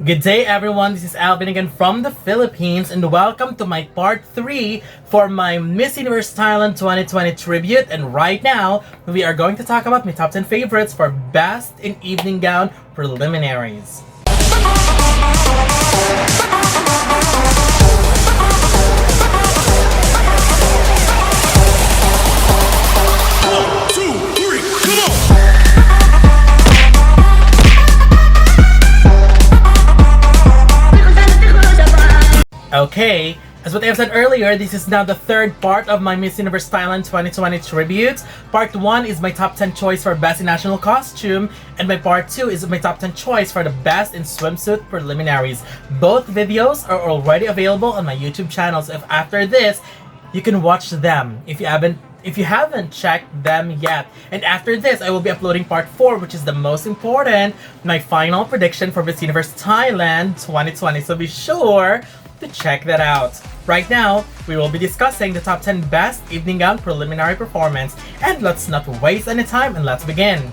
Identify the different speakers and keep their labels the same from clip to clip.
Speaker 1: Good day everyone, this is Alvin again from the Philippines and welcome to my part 3 for my Miss Universe Thailand 2020 tribute. And right now, we are going to talk about my top 10 favorites for Best in Evening Gown Preliminaries. Okay, as what I have said earlier, this is now the third part of my Miss Universe Thailand 2020 tribute. Part 1 is my top 10 choice for Best in National Costume, and my part 2 is my top 10 choice for the Best in Swimsuit Preliminaries. Both videos are already available on my YouTube channel, so if after this, you can watch them if you haven't checked them yet. And after this, I will be uploading part 4, which is the most important, my final prediction for Miss Universe Thailand 2020. So be sure to check that out. Right now, we will be discussing the top 10 best evening gown preliminary performance. And let's not waste any time and let's begin.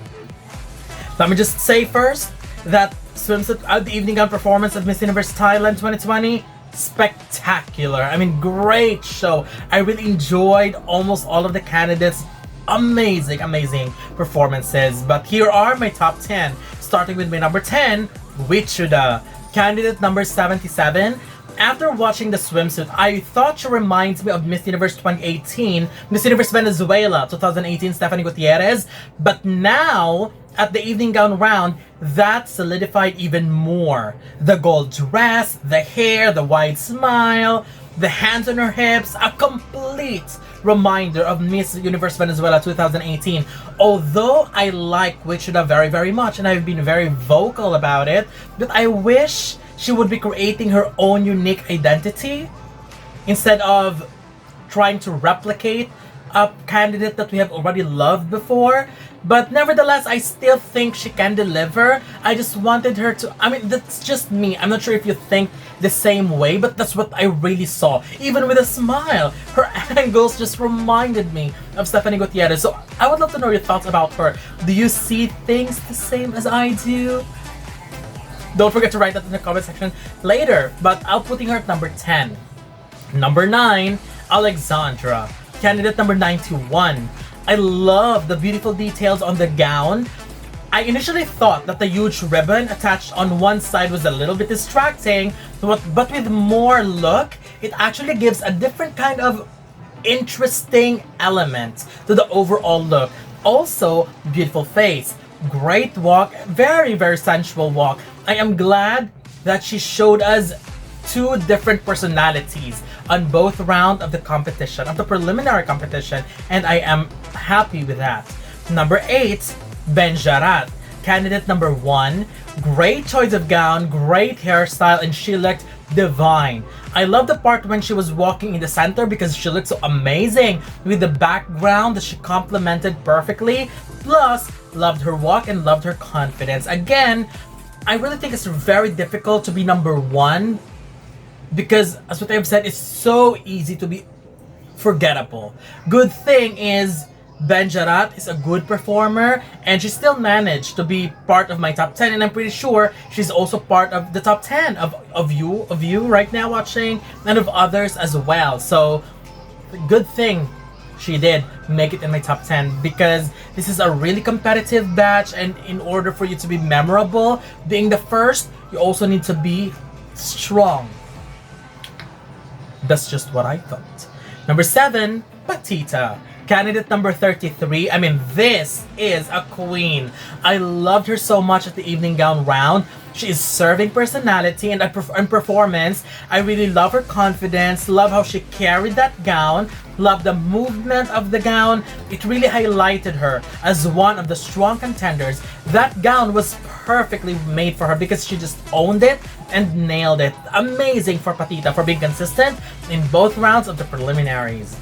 Speaker 1: Let me just say first that the evening gown performance of Miss Universe Thailand 2020, spectacular. I mean, great show. I really enjoyed almost all of the candidates. Amazing performances. But here are my top 10. Starting with my number 10, Wichuda. Candidate number 77. After watching the swimsuit, I thought she reminds me of Miss Universe 2018, Miss Universe Venezuela 2018, Stephanie Gutierrez. But now, at the evening gown round, that solidified even more. The gold dress, the hair, the wide smile, the hands on her hips, a complete reminder of Miss Universe Venezuela 2018. Although I like Wichuda very much, and I've been very vocal about it, but I wish she would be creating her own unique identity instead of trying to replicate a candidate that we have already loved before. But nevertheless, I still think she can deliver. I just wanted her to, I mean, that's just me. I'm not sure if you think the same way, but that's what I really saw. Even with a smile, her angles just reminded me of Stephanie Gutierrez. So I would love to know your thoughts about her. Do you see things the same as I do? Don't forget to write that in the comment section later, but I'll putting her at number 10. Number 9, Alexandra. Candidate number 91. I love the beautiful details on the gown. I initially thought that the huge ribbon attached on one side was a little bit distracting, but with more look, it actually gives a different kind of interesting element to the overall look. Also, beautiful face, great walk, very sensual walk. I am glad that she showed us two different personalities on both rounds of the competition, of the preliminary competition, and I am happy with that. Number 8, Benjarat. Candidate number 1, great choice of gown, great hairstyle, and she looked divine. I love the part when she was walking in the center because she looked so amazing with the background that she complemented perfectly. Plus, loved her walk and loved her confidence. Again, I really think it's very difficult to be number 1 because, as what I've said, it's so easy to be forgettable. Good thing is Benjarat is a good performer and she still managed to be part of my top 10, and I'm pretty sure she's also part of the top 10 of you right now watching, and of others as well. So good thing she did make it in my top 10 because this is a really competitive batch, and in order for you to be memorable, being the first, you also need to be strong. That's just what I thought. Number 7, Patita. Candidate number 33. I mean, this is a queen. I loved her so much at the evening gown round. She is serving personality and performance. I really love her confidence, love how she carried that gown, love the movement of the gown. It really highlighted her as one of the strong contenders. That gown was perfectly made for her because she just owned it and nailed it. Amazing for Patita for being consistent in both rounds of the preliminaries.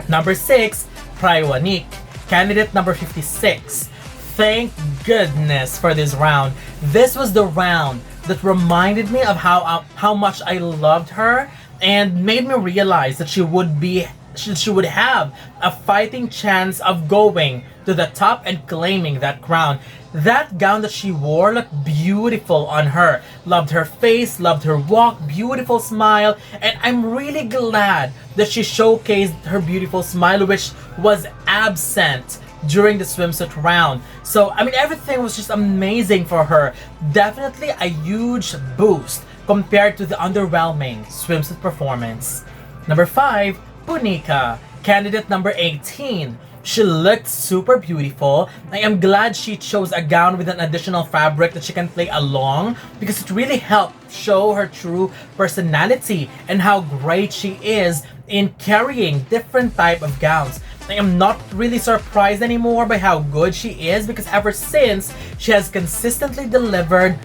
Speaker 1: Number 6, Praiwanik. Candidate number 56. Thank goodness for this round. This was the round that reminded me of how much I loved her and made me realize that she would have a fighting chance of going to the top and claiming that crown. that gown that she wore looked beautiful on her. Loved her face, loved her walk, beautiful smile, and I'm really glad that she showcased her beautiful smile, which was absent during the swimsuit round. So, I mean, everything was just amazing for her. Definitely a huge boost compared to the underwhelming swimsuit performance. Number 5, Punika, candidate number 18. She looked super beautiful. I am glad she chose a gown with an additional fabric that she can play along, because it really helped show her true personality and how great she is in carrying different type of gowns. I am not really surprised anymore by how good she is, because ever since she has consistently delivered,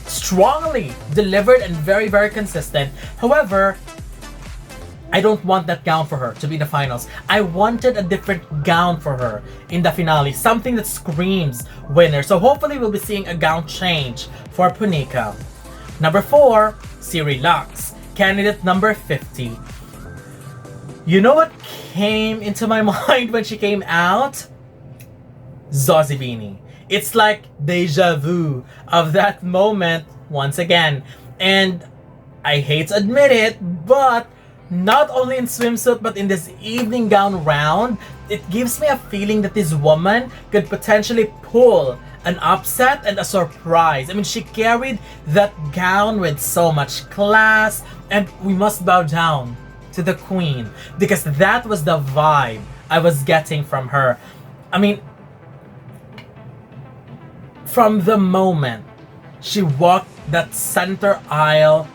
Speaker 1: strongly delivered, and very, very consistent. However, I don't want that gown for her to be in the finals. I wanted a different gown for her in the finale, something that screams winner. So hopefully we'll be seeing a gown change for Punika. Number 4, Siri Lux, candidate number 50. You know what came into my mind when she came out? Zozibini. It's like deja vu of that moment once again. And I hate to admit it, but not only in swimsuit but in this evening gown round, it gives me a feeling that this woman could potentially pull an upset and a surprise. I mean, she carried that gown with so much class, and we must bow down to the queen, because that was the vibe I was getting from her. I mean, from the moment she walked that center aisle,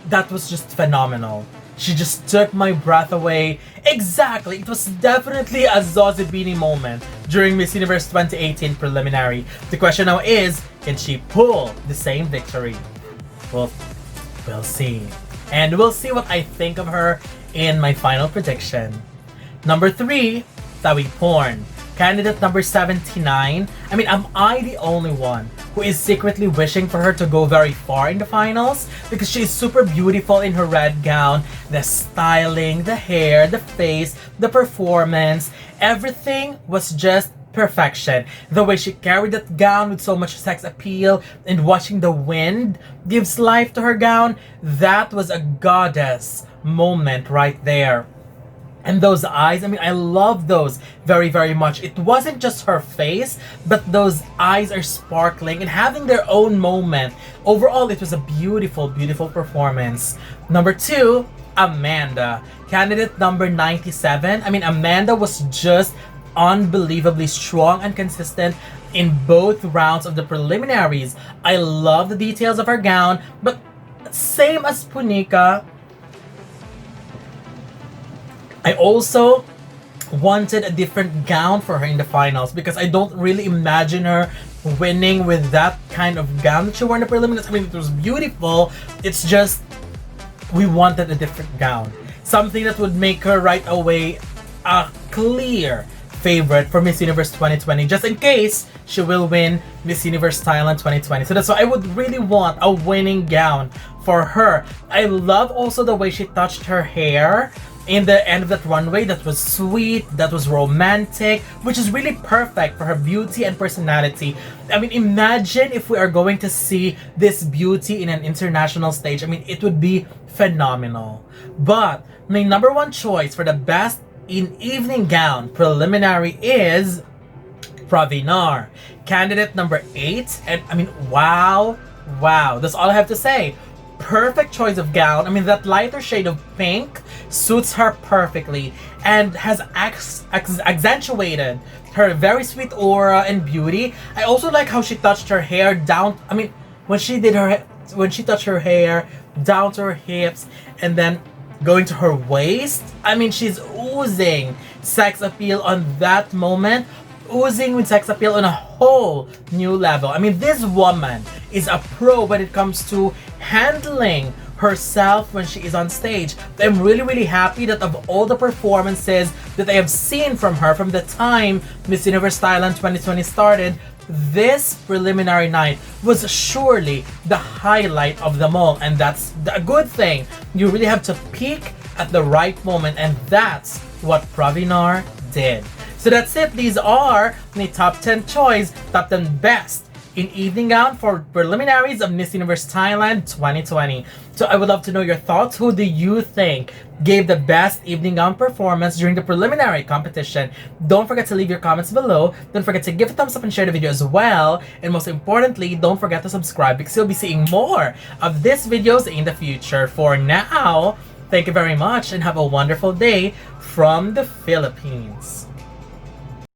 Speaker 1: that was just phenomenal. She just took my breath away. Exactly, it was definitely a Zozibini moment during Miss Universe 2018 preliminary. The question now is, can she pull the same victory? Well, we'll see. And we'll see what I think of her in my final prediction. Number 3, Tawi Porn, candidate number 79. I mean, am I the only one who is secretly wishing for her to go very far in the finals? Because she is super beautiful in her red gown. The styling, the hair, the face, the performance, everything was just perfection. The way she carried that gown with so much sex appeal, and watching the wind gives life to her gown, that was a goddess moment right there. And those eyes, I mean, I love those very, very much. It wasn't just her face, but those eyes are sparkling and having their own moment. Overall, it was a beautiful, beautiful performance. Number 2, Amanda, candidate number 97. I mean, Amanda was just unbelievably strong and consistent in both rounds of the preliminaries. I love the details of her gown, but same as Punika, I also wanted a different gown for her in the finals, because I don't really imagine her winning with that kind of gown that she wore in the preliminaries. I mean, it was beautiful. It's just, we wanted a different gown. Something that would make her right away a clear favorite for Miss Universe 2020, just in case she will win Miss Universe Thailand 2020. So that's why I would really want a winning gown for her. I love also the way she touched her hair in the end of that runway. That was sweet, that was romantic, which is really perfect for her beauty and personality. I mean, imagine if we are going to see this beauty in an international stage. I mean, it would be phenomenal. But my number 1 choice for the best in evening gown preliminary is Pravinar, candidate number 8. And I mean, wow, that's all I have to say. Perfect choice of gown. I mean, that lighter shade of pink suits her perfectly and has accentuated her very sweet aura and beauty. I also like how she touched her hair down. I mean, when she touched her hair down to her hips and then going to her waist, I mean, she's oozing sex appeal on that moment. Oozing with sex appeal on a whole new level. I mean, this woman is a pro when it comes to handling herself when she is on stage. I'm really, really happy that of all the performances that I have seen from her from the time Miss Universe Thailand 2020 started, this preliminary night was surely the highlight of them all. And that's a good thing. You really have to peak at the right moment, and that's what Pravinar did. So that's it. These are my top 10 choice, top 10 best in evening gown for preliminaries of Miss Universe Thailand 2020. So I would love to know your thoughts. Who do you think gave the best evening gown performance during the preliminary competition? Don't forget to leave your comments below. Don't forget to give a thumbs up and share the video as well. And most importantly, don't forget to subscribe because you'll be seeing more of these videos in the future. For now, thank you very much and have a wonderful day from the Philippines.